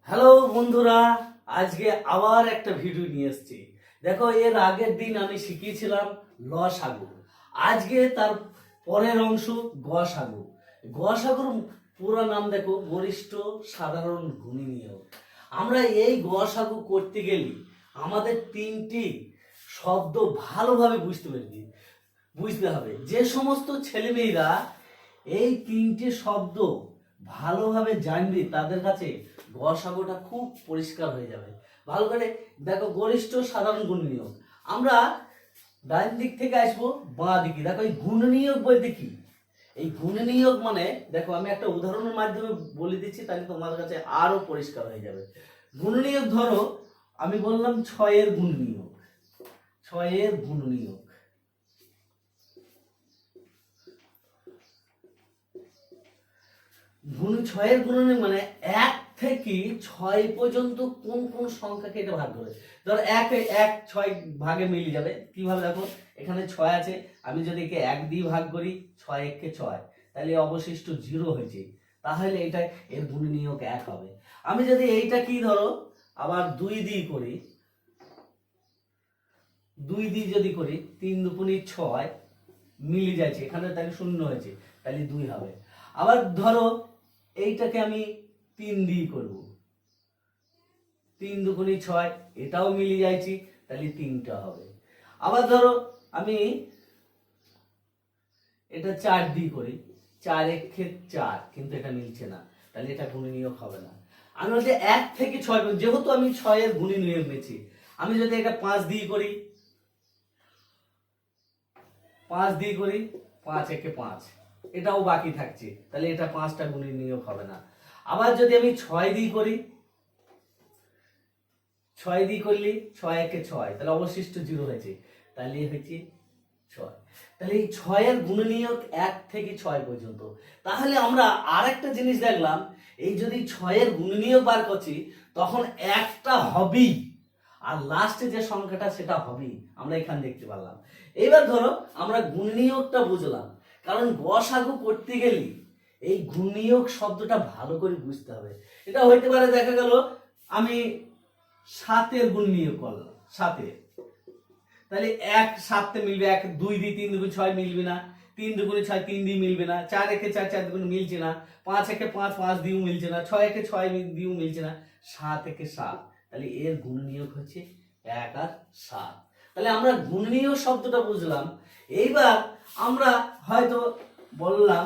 Hello বন্ধুরা, আজকে আবার একটা ভিডিও নিয়ে এসেছি। দেখো, এর আগের দিন আমি শিখিয়েছিলাম লসাগু। আজকে তার পরের অংশ গসাগু। গসাগুর পুরো নাম দেখো, গরিষ্ঠ সাধারণ গুণনীয়ক। আমরা এই গসাগু করতে গেলে আমাদের তিনটি শব্দ ভালোভাবে বুঝতে হবে। যে সমস্ত ছেলেমেয়েরা এই তিনটি শব্দ ভালোভাবে জানবে তাদের কাছে গসাগুটা খুব পরিষ্কার হয়ে যাবে। ভালো করে দেখো, গরিষ্ঠ সাধারণ গুণনীয়ক। আমরা ডান দিক থেকে আসবো বাঁ দিকে। দেখো, এই গুণনীয়ক বলতে কি? এই গুণনীয়ক মানে দেখো, আমি একটা উদাহরণের মাধ্যমে বলে দিচ্ছি, তাহলে তোমার কাছে আরো পরিষ্কার হয়ে যাবে। গুণনীয়ক ধরো, আমি বললাম 6-এর গুণনীয়ক। 6-এর গুণনীয়ক ছয়ের গুণনীয়ক মানে 1 থেকে 6 পর্যন্ত কোন কোন সংখ্যাকে এটা ভাগ করে। ধর 1 6 ভাগে মিলে যাবে। কিভাবে? দেখো, এখানে 6 আছে, আমি যদি একে 1 দিয়ে ভাগ করি, 6 1 6, তাহলে অবশিষ্ট 0 হয়েছে। তাহলে এটা এর গুণনীয়ক 1 হবে। আমি যদি এইটা কি ধরো আবার 2 দিয়ে করি, 2 দিয়ে যদি করি, 3 দুগুণে 6 মিলে যাচ্ছে, এখানে তাহলে 0 হয়েছে, তাহলে 2 হবে। আবার ধরো এইটাকে আমি 3 দিয়ে করব, 3 দুগুণে 6, এটাও মিলে যাচ্ছে, তাহলে 3টা হবে। আবার ধরো আমি এটা 4 দিয়ে করি, 4 1 4, কিন্তু এটা মিলছে না, তাহলে এটা গুণনীয়ক হবে না। আমি বলছি 1 থেকে 6, যেহেতু আমি 6-এর গুণনীয়ক নিয়েছি, আমি যদি এটা 5 দিয়ে করি, 5 দিয়ে করি, 5 1 5, এটাও বাকি থাকছে, তাহলে এটা 5টা গুণনীয়ক হবে না। আবার যদি আমি 6 দিয়ে করি, 6 দিয়ে করলে 6 1 6, তাহলে অবশিষ্ট 0 হয়েছে, তাহলে হয়েছে 6। তাহলে এই 6-এর গুণনীয়ক 1 থেকে 6 পর্যন্ত। তাহলে আমরা আরেকটা জিনিস দেখলাম, এই যদি 6-এর গুণনীয়ক বার করছি, তখন একটা হবেই, আর লাস্টে যে সংখ্যাটা সেটা হবেই, আমরা এখানে দেখতে পারলাম। এবার ধরো আমরা গুণনীয়কটা বুঝলাম, কারণ গসাগু করতে গেলে এই গুণনীয়ক শব্দটা ভালো করে বুঝতে হবে। এটা হইতে পারে, দেখা গেল আমি 7-এর গুণনীয়ক করলাম, 7-এর, তাহলে 1 7 মিলবে, 1 2 দিয়ে 3 দুগুণে 6 মিলবে না, 3 দুগুণে 6 3 দিয়ে মিলবে না, 4 1 4 4 দুগুণে মিলছে না, 5 1 5 5 দিয়েও মিলছে না, 6 1 6 দিয়েও মিলছে না, 7 1 7, তাহলে এর গুণনীয়ক হচ্ছে 1 আর 7। তাহলে আমরা গুণনীয়ক শব্দটা বুঝলাম। এইবার আমরা হয়তো বললাম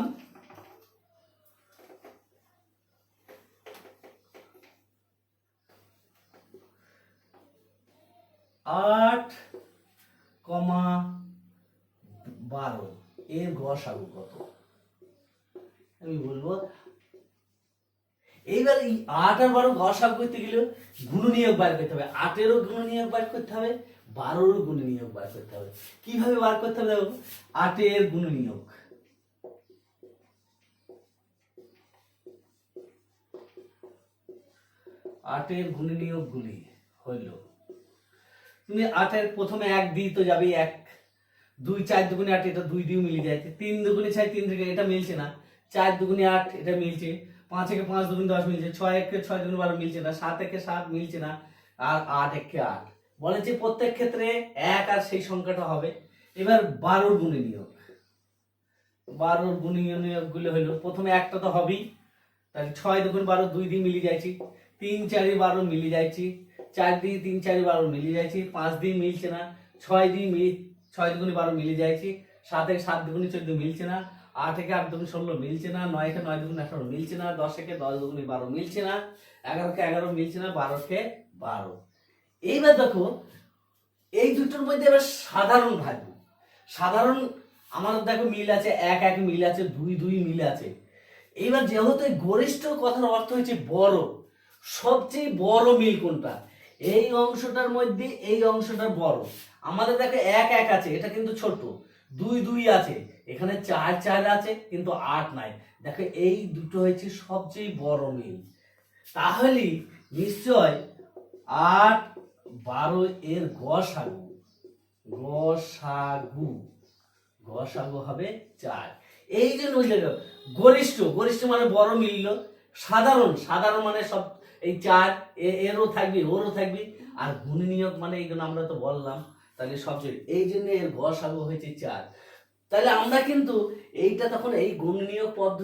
8, 12 এর গসাগু কত? আমি বলবো, এইবার এই 8 আর 12 গসাগু করতে গেলে গুণনীয়ক বার করতে হবে। 8-এরও গুণনীয়ক বার করতে হবে, 12-এরও গুণনীয়ক বার করতে হবে। কিভাবে বার করতে হবে? দেখো, 8-এর গুণনীয়ক, 8-এর গুণনীয়ক গুলি হইল, তুমি 8-এর প্রথমে 1 দিয়ে তো যাবে, 1 2 4 দুগুণে 8, এটা 2 দিয়েও মিলে যায়, 3 দুগুণে 6 3 থেকে, এটা মিলছে না, 4 দুগুণে 8, এটা মিলছে, 5 1 5 দুগুণে 10 মিলছে, 6 1 6 দুগুণে 12 মিলছে না, 7 1 7 মিলছে না, আর 8 1 8 বলেছে। প্রত্যেক ক্ষেত্রে 1 আর সেই সংখ্যাটা হবে। এবার 12-এর গুণনীয়ক, 12-এর গুণনীয়ক গুলো হলো, প্রথমে একটা তো হবেই, তাহলে 6 দুগুণে 12 2 দিয়ে মিলে যাচ্ছে, 3 4 12 মিলে যাচ্ছে, 4 দিয়ে 3 4 12 মিলে যাচ্ছে, 5 দিয়ে মিলছে না, 6 দিয়ে 6 দুগুণে 12 মিলে যাচ্ছে, 7 1 7 দুগুণে 14 মিলছে না, 8 1 8 দুগুণে 16 মিলছে না, 9 1 9 দুগুণে 18 মিলছে না, 10 1 10 দুগুণে 12 মিলছে না, 11 কে 11 মিলছে না, 12 কে 12। এইবার দেখো, এই দুটোর মধ্যে এবার সাধারণ ভাগবো। সাধারণ আমাদের দেখো মিল আছে, 1 1 মিল আছে, 2 2 মিল আছে। এইবার যেহেতু এই গরিষ্ঠ কথার অর্থ হচ্ছে বড়, সবচেয়ে বড় মিল কোনটা? এই অংশটার মধ্যে এই অংশটা বড়। আমাদের দেখো 1 1 আছে, এটা কিন্তু ছোট, 2 2 আছে, এখানে 4 4 আছে, কিন্তু 8 নাই। দেখো, এই দুটো হচ্ছে সবচেয়ে বড় মিল। তাহলে নিশ্চয় 8 12 এর গসাগু, গসাগু গসাগু হবে 4। এই যে নইলে গরিষ্ঠ, গরিষ্ঠ মানে বড় মিলল, সাধারণ সাধারণ মানে সব এই 4 এরও থাকবে ওরও থাকবে, আর গুণনীয়ক মানে এইগুলো আমরা তো বললাম, তাহলে সবচেয়ে এই জন্য এর গসাগু হয়েছে 4। তাহলে আমরা কিন্তু এইটা তখন এই গুণনীয়ক পদ্ধতি